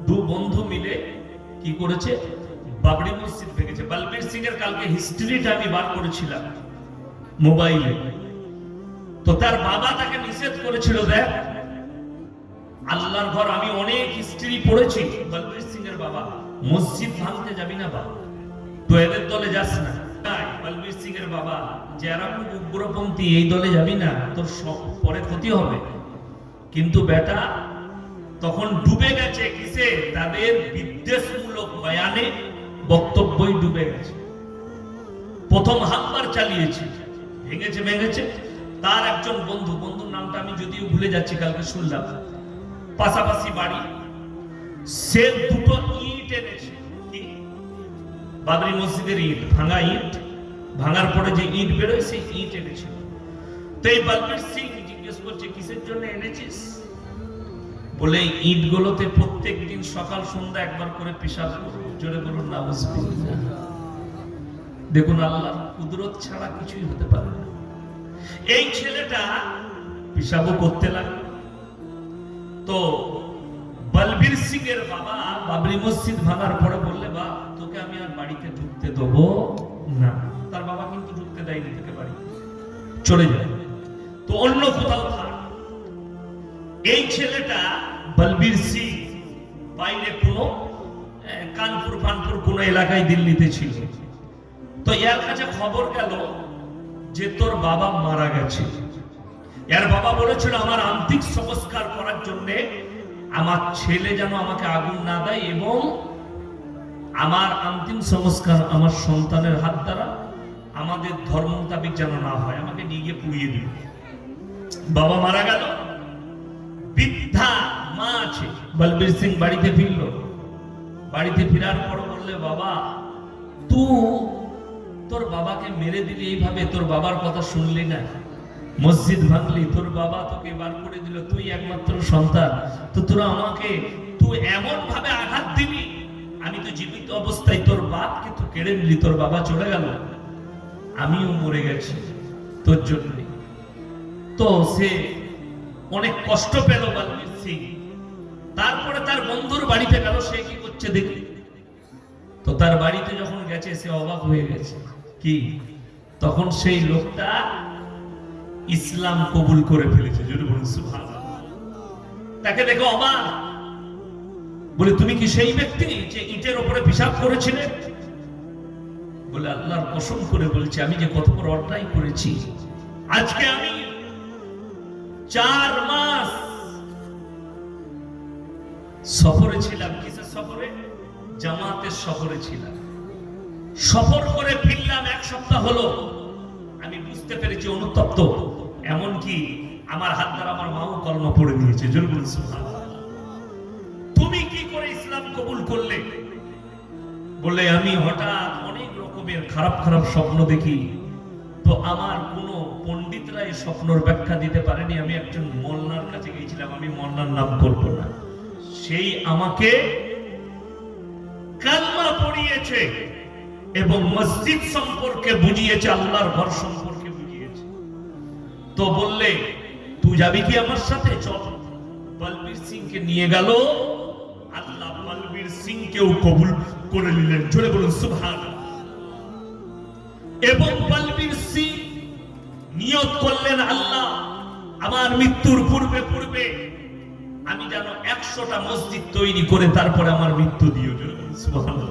দু বন্ধু মিলে কি করেছে, বাবরি মসজিদ ভেঙেছে। বলবীর সিং এর কালকে হিস্ট্রিটা আমি বার করেছিলাম মোবাইলে। তো তার বাবা তাকে নিষেধ করেছিল, দেখ আল্লাহর ঘর, আমি অনেক হিস্ট্রি পড়েছি, বলবীর সিং এর বাবা মসজিদ ভাঙতে যাবি না বাবা, তো এদের দলে যাস না। বলবীর সিং এর বাবা যে এরা খুব উগ্রপন্থী, এই দলে যাবি না, তোর পরে ক্ষতি হবে। কিন্তু বেটা তখন ডুবে গেছে কিসে, তাদের বিদ্বেষমূলক বয়ানে, বক্তব্যই ডুবে গেছে। প্রথম হামবার চালিয়েছে, ভেঙেছে। তার একজন বন্ধুর নামটা আমি যদিও ভুলে যাচ্ছি, কালকে শুনলাম, পাশাপাশি বাড়ি, সে দুটো ইট এনেছে, বাবরি মসজিদের ইট, ভাঙা ইট, ভাঙার পরে যে ইট বেরোয় সেই ইট এনেছিল। তো এই বলবীর সিং জিজ্ঞেস করছে কিসের জন্য এনেছিস? বলে ইট গুলোতে প্রত্যেক দিন সকাল সন্ধ্যা একবার করে পেশাব করবো। জোরে বলুন নাউজুবিল্লাহ। দেখুন আল্লাহর কুদরত ছাড়া কিছুই হতে পারে না। এই ছেলেটা পেশাবও করতে লাগলো। তো বলবীর সিং এর বাবা বাবরি মসজিদ ভাঙার পরে বললে, বা তোকে আমি আর বাড়িতে ঢুকতে দেবো না। তার বাবা কিন্তু ঢুকতে দেয়নি, তোকে বাড়ি চলে যায়, তো অন্য কোথাও থাক। এই ছেলেটা বলবীর সিং বাইরে কোনো কানপুর ফানপুর কোন এলাকায় দিল্লিতে ছিল। তো এর কাছে খবর গেল যে তোর বাবা মারা গেছে। এর বাবা বলেছিল আমার আন্তিক সংস্কার করার জন্য আমার ছেলে যেন আমাকে আগুন না দেয়, এবং আমার অন্তিম সংস্কার আমার সন্তানের হাত দ্বারা আমাদের ধর্ম মোতাবেক যেন না হয়, আমাকে নিয়ে গিয়ে পুড়িয়ে দিল। বাবা মারা গেল, বৃদ্ধা মা আছে। বলবীর সিং বাড়িতে ফিরল। বাড়িতে ফেরার পর বললে, বাবা তোর বাবাকে মেরে দিলি এইভাবে, তোর বাবার কথা শুনলি না, মসজিদ ভাঙলি, তোর বাবা তোকে বার করে দিল, তুই একমাত্র সন্তান, তো তোরা আমাকে তুই এমন ভাবে আঘাত দিলি, আমি তো জীবিত অবস্থায় তোর বাপকে তো কেড়ে নিলি, তোর বাবা চলে গেল, আমিও মরে গেছি তোর জন্য। তো সে অনেক কষ্ট পেল বলবীর সিং। তারপরে তার বন্ধুর বাড়িতে গেল, সে কি করছে দেখি। তো তার বাড়িতে যখন গেছে সে অবাক হয়ে গেছে, কি তখন সেই লোকটা ইসলাম কবুল করে ফেলেছে। যদি বলুন সুবহানাল্লাহ। তাকে দেখে অবাক, বলে তুমি কি সেই ব্যক্তি যে ইটের উপরে পেশাব করেছিলে? বলে আল্লাহর কসম করে বলছি, আমি যে কত বড় অন্যায় করেছি। আজকে আমি 4 মাস সফরে ছিলাম। কিসের সফরে? জামাতের সফরে ছিলাম। সফর করে ফিরলাম 1 সপ্তাহ হলো। আমি বুঝতে পেরেছি অনুতপ্ত, এমনকি আমার হাত দ্বারা আমার মাও কলমা পড়ে নিয়েছে। জোরে বলুন সুবহানাল্লাহ। তুমি কি করে ইসলাম কবুল করলে? বলে আমি হঠাৎ অনেক রকমের খারাপ স্বপ্ন দেখি, তো আমার কোনো পণ্ডিতরা এই স্বপ্নের ব্যাখ্যা দিতে পারেনি। আমি একজন মোল্লার কাছে গিয়েছিলাম, আমি মোল্লার নাম করব না, সেই আমাকে কালমা পড়িয়েছে এবং মসজিদ সম্পর্কে বুঝিয়েছে, আল্লাহর ঘর সম্পর্কে বুঝিয়েছে। তো বললে তুই যাবি কি আমার সাথে? চল। বলবীর সিংকে নিয়ে গেল। আল্লাহ বলবীর সিংকেও কবুল করে নিলেন। জোরে বলুন সুবহানাল্লাহ। এবং বলবীর সিং নিয়ত করলেন, আল্লাহ আমার মৃত্যুর পূর্বে আমি যেন 100টা মসজিদ তৈরি করে তারপরে আমার মৃত্যু দিও। জোরে বলুন সুবহানাল্লাহ।